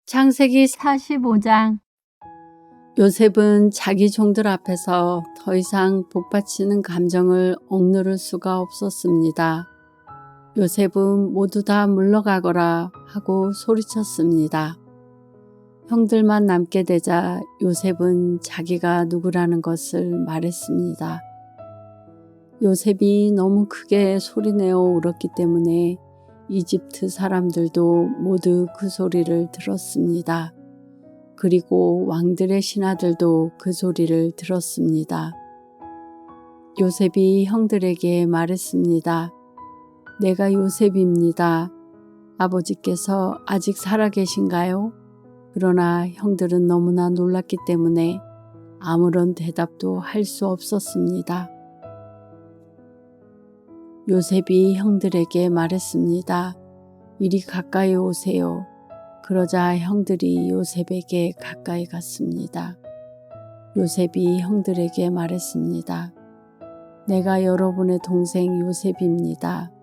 창세기 45장. 요셉은 자기 종들 앞에서 더 이상 복받치는 감정을 억누를 수가 없었습니다. 요셉은 모두 다 물러가거라 하고 소리쳤습니다. 형들만 남게 되자 요셉은 자기가 누구라는 것을 말했습니다. 요셉이 너무 크게 소리내어 울었기 때문에 이집트 사람들도 모두 그 소리를 들었습니다. 그리고 왕들의 신하들도 그 소리를 들었습니다. 요셉이 형들에게 말했습니다. 내가 요셉입니다. 아버지께서 아직 살아계신가요? 그러나 형들은 너무나 놀랐기 때문에 아무런 대답도 할 수 없었습니다. 요셉이 형들에게 말했습니다. 이리 가까이 오세요. 그러자 형들이 요셉에게 가까이 갔습니다. 요셉이 형들에게 말했습니다. 내가 여러분의 동생 요셉입니다.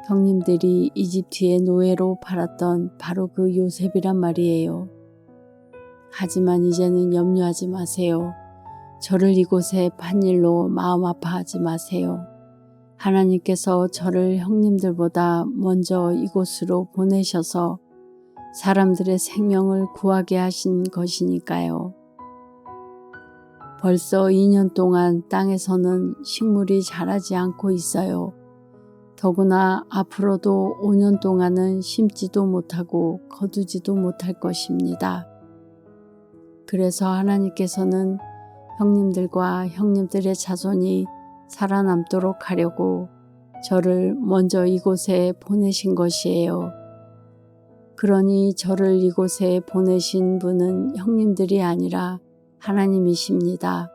형님들이 이집트의 노예로 팔았던 바로 그 요셉이란 말이에요. 하지만 이제는 염려하지 마세요. 저를 이곳에 판 일로 마음 아파하지 마세요. 하나님께서 저를 형님들보다 먼저 이곳으로 보내셔서 사람들의 생명을 구하게 하신 것이니까요. 벌써 2년 동안 땅에서는 식물이 자라지 않고 있어요. 더구나 앞으로도 5년 동안은 심지도 못하고 거두지도 못할 것입니다. 그래서 하나님께서는 형님들과 형님들의 자손이 살아남도록 하려고 저를 먼저 이곳에 보내신 것이에요. 그러니 저를 이곳에 보내신 분은 형님들이 아니라 하나님이십니다.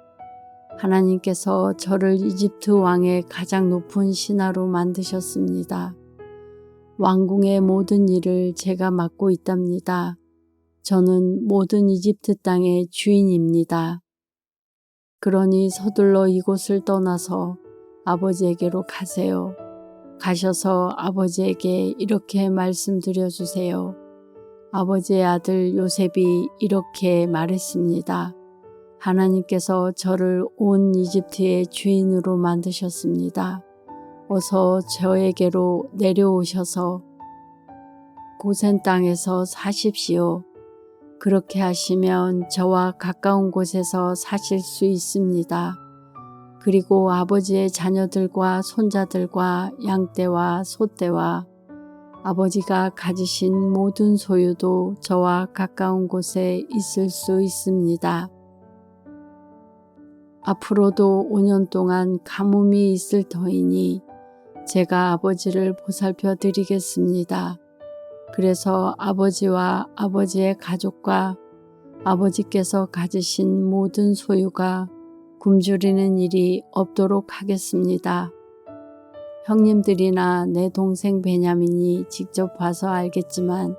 하나님께서 저를 이집트 왕의 가장 높은 신하로 만드셨습니다. 왕궁의 모든 일을 제가 맡고 있답니다. 저는 모든 이집트 땅의 주인입니다. 그러니 서둘러 이곳을 떠나서 아버지에게로 가세요. 가셔서 아버지에게 이렇게 말씀드려 주세요. 아버지의 아들 요셉이 이렇게 말했습니다. 하나님께서 저를 온 이집트의 주인으로 만드셨습니다. 어서 저에게로 내려오셔서 고센 땅에서 사십시오. 그렇게 하시면 저와 가까운 곳에서 사실 수 있습니다. 그리고 아버지의 자녀들과 손자들과 양떼와 소떼와 아버지가 가지신 모든 소유도 저와 가까운 곳에 있을 수 있습니다. 앞으로도 5년 동안 가뭄이 있을 터이니 제가 아버지를 보살펴 드리겠습니다. 그래서 아버지와 아버지의 가족과 아버지께서 가지신 모든 소유가 굶주리는 일이 없도록 하겠습니다. 형님들이나 내 동생 베냐민이 직접 봐서 알겠지만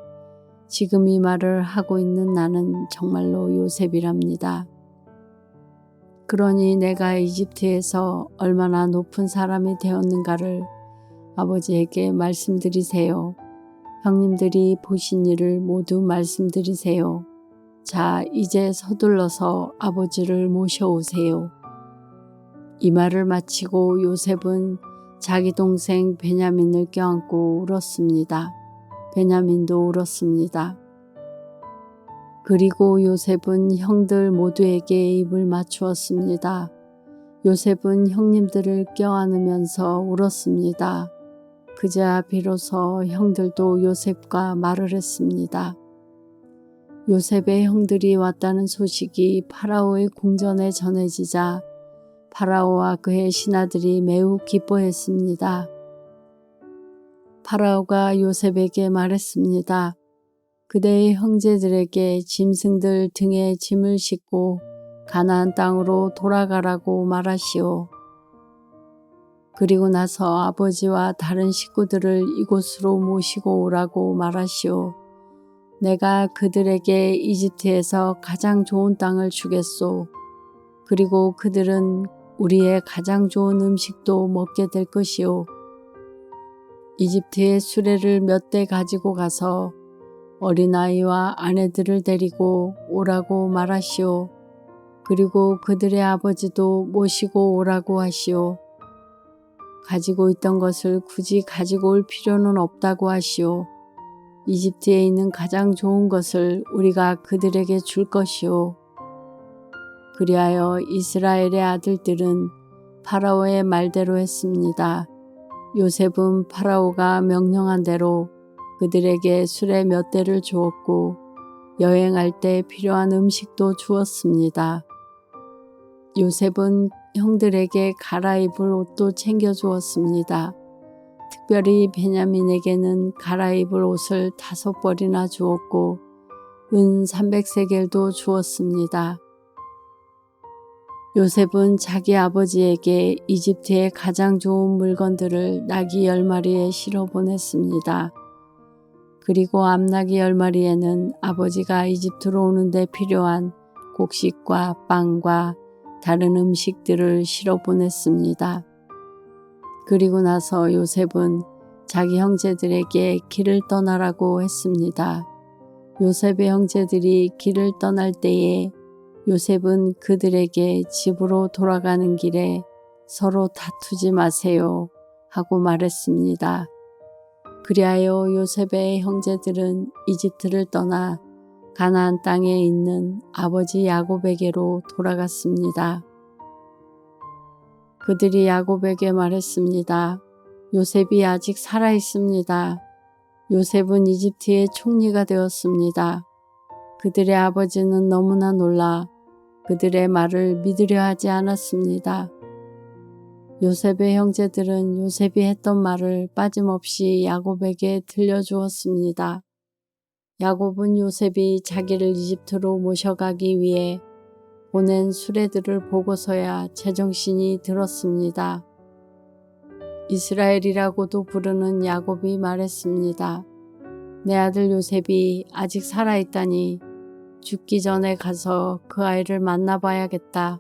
지금 이 말을 하고 있는 나는 정말로 요셉이랍니다. 그러니 내가 이집트에서 얼마나 높은 사람이 되었는가를 아버지에게 말씀드리세요. 형님들이 보신 일을 모두 말씀드리세요. 자, 이제 서둘러서 아버지를 모셔오세요. 이 말을 마치고 요셉은 자기 동생 베냐민을 껴안고 울었습니다. 베냐민도 울었습니다. 그리고 요셉은 형들 모두에게 입을 맞추었습니다. 요셉은 형님들을 껴안으면서 울었습니다. 그제야 비로소 형들도 요셉과 말을 했습니다. 요셉의 형들이 왔다는 소식이 파라오의 궁전에 전해지자 파라오와 그의 신하들이 매우 기뻐했습니다. 파라오가 요셉에게 말했습니다. 그대의 형제들에게 짐승들 등에 짐을 싣고 가나안 땅으로 돌아가라고 말하시오. 그리고 나서 아버지와 다른 식구들을 이곳으로 모시고 오라고 말하시오. 내가 그들에게 이집트에서 가장 좋은 땅을 주겠소. 그리고 그들은 우리의 가장 좋은 음식도 먹게 될 것이오. 이집트의 수레를 몇 대 가지고 가서 어린아이와 아내들을 데리고 오라고 말하시오. 그리고 그들의 아버지도 모시고 오라고 하시오. 가지고 있던 것을 굳이 가지고 올 필요는 없다고 하시오. 이집트에 있는 가장 좋은 것을 우리가 그들에게 줄 것이오. 그리하여 이스라엘의 아들들은 파라오의 말대로 했습니다. 요셉은 파라오가 명령한 대로 그들에게 수레 몇 대를 주었고 여행할 때 필요한 음식도 주었습니다. 요셉은 형들에게 갈아입을 옷도 챙겨주었습니다. 특별히 베냐민에게는 갈아입을 옷을 5벌이나 주었고 은 300세겔도 주었습니다. 요셉은 자기 아버지에게 이집트의 가장 좋은 물건들을 나귀 10마리에 실어 보냈습니다. 그리고 암나귀 10마리에는 아버지가 이집트로 오는데 필요한 곡식과 빵과 다른 음식들을 실어 보냈습니다. 그리고 나서 요셉은 자기 형제들에게 길을 떠나라고 했습니다. 요셉의 형제들이 길을 떠날 때에 요셉은 그들에게 집으로 돌아가는 길에 서로 다투지 마세요 하고 말했습니다. 그리하여 요셉의 형제들은 이집트를 떠나 가나안 땅에 있는 아버지 야곱에게로 돌아갔습니다. 그들이 야곱에게 말했습니다. 요셉이 아직 살아 있습니다. 요셉은 이집트의 총리가 되었습니다. 그들의 아버지는 너무나 놀라 그들의 말을 믿으려 하지 않았습니다. 요셉의 형제들은 요셉이 했던 말을 빠짐없이 야곱에게 들려주었습니다. 야곱은 요셉이 자기를 이집트로 모셔가기 위해 보낸 수레들을 보고서야 제정신이 들었습니다. 이스라엘이라고도 부르는 야곱이 말했습니다. 내 아들 요셉이 아직 살아있다니 죽기 전에 가서 그 아이를 만나봐야겠다.